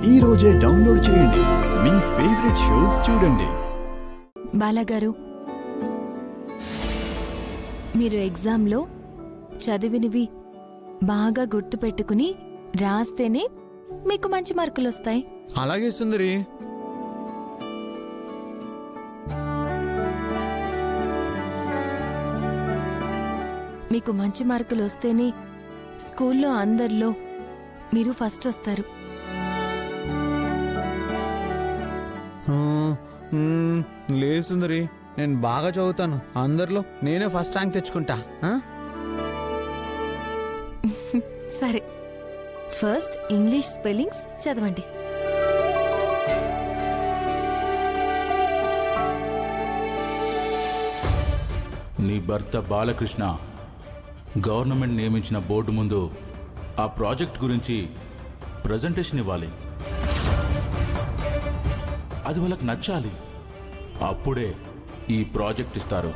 ఈ రోజే డౌన్లోడ్ చేయండి. మీ ఫేవరెట్ షోస్ చూడండి. బాలాగారు, మీరు ఎగ్జామ్లో చదివినవి బాగా గుర్తుపెట్టుకుని రాస్తేనే మీకు మంచి మార్కులు వస్తాయి. అలాగే సుందరి. మీకు మంచి మార్కులు వస్తేనే స్కూల్లో అందరిలో మీరు ఫస్ట్ వస్తారు. లేదు సుందరి, నేను బాగా చదువుతాను. అందరిలో నేనే ఫస్ట్ ర్యాంక్ తెచ్చుకుంటా. సరే, ఫస్ట్ ఇంగ్లీష్ స్పెల్లింగ్స్ చదవండి. నీ భర్త బాలకృష్ణ గవర్నమెంట్ నియమించిన బోర్డు ముందు ఆ ప్రాజెక్ట్ గురించి ప్రజెంటేషన్ ఇవ్వాలి. అది వాళ్ళకి నచ్చాలి. అప్పుడే ఈ ప్రాజెక్ట్ ఇస్తారు.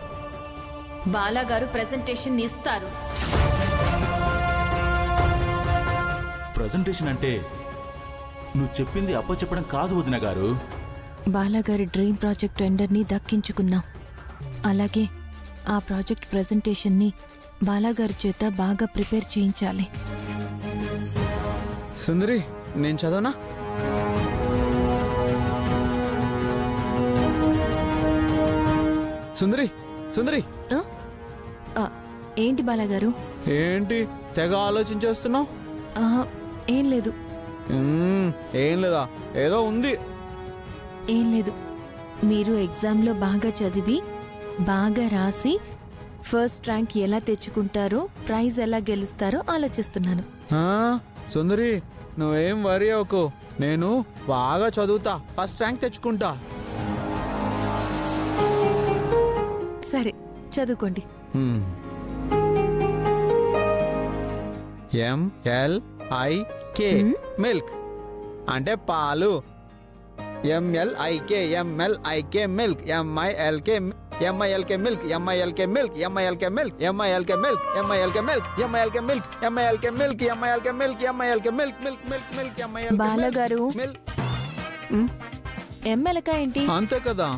బాలాగారు ప్రెజెంటేషన్ ఇస్తారు. ప్రజెంటేషన్ అంటే నువ్వు చెప్పింది అప్పచెప్పడం కాదు వదిన గారు. బాలాగారి డ్రీమ్ ప్రాజెక్ట్ టెండర్ని దక్కించుకున్నాం. అలాగే ఆ ప్రాజెక్ట్ ప్రెజెంటేషన్ని బాలాగారి చేత బాగా ప్రిపేర్ చేయించాలి. సుందరి, నేను చదవనా? సుందరి సుందరి, ఏంటి బాలాగారు? ఏంటి తెగ ఆలోచించేస్తున్నావు? ఏం లేదు. ఏం లేదా? ఏదో ఉంది. ఏం లేదు. మీరు ఎగ్జామ్లో బాగా చదివి బాగా రాసి ఫస్ట్ ర్యాంక్ ఎలా తెచ్చుకుంటారో, ప్రైజ్ ఎలా గెలుస్తారో ఆలోచిస్తున్నాను. సుందరి, నువ్వేం వరీ అవ్వకు. నేను బాగా చదువుతా, ఫస్ట్ ర్యాంక్ తెచ్చుకుంటా. సరే, చదువుకోండి. MLIK మిల్క్ అంటే పాలు. MLIK milk. MILK milk. MILK milk. MILK milk. MILK milk. MILK milk. MILK milk. MILK milk. MILK milk. MILK milk. Milk milk milk. MILK బాలగారు, MLK ఏంటి? అంతే కదా?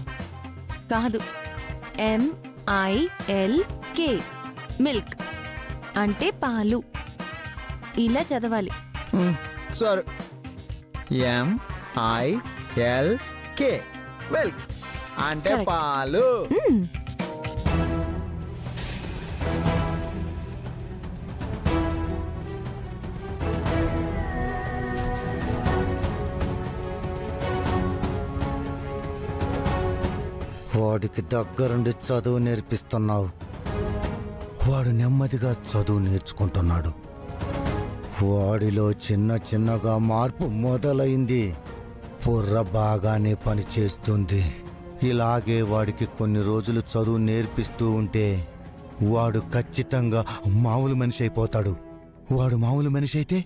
కాదు, MILK మిల్క్ అంటే పాలు. ఇలా చదవాలి. సరే, MILK మిల్క్ అంటే పాలు. వాడికి దగ్గరుండి చదువు నేర్పిస్తున్నావు. వాడు నెమ్మదిగా చదువు నేర్చుకుంటున్నాడు. వాడిలో చిన్న చిన్నగా మార్పు మొదలైంది. బుర్ర బాగానే పనిచేస్తుంది. ఇలాగే వాడికి కొన్ని రోజులు చదువు నేర్పిస్తూ ఉంటే వాడు ఖచ్చితంగా మామూలు మనిషి అయిపోతాడు. వాడు మామూలు మనిషి అయితే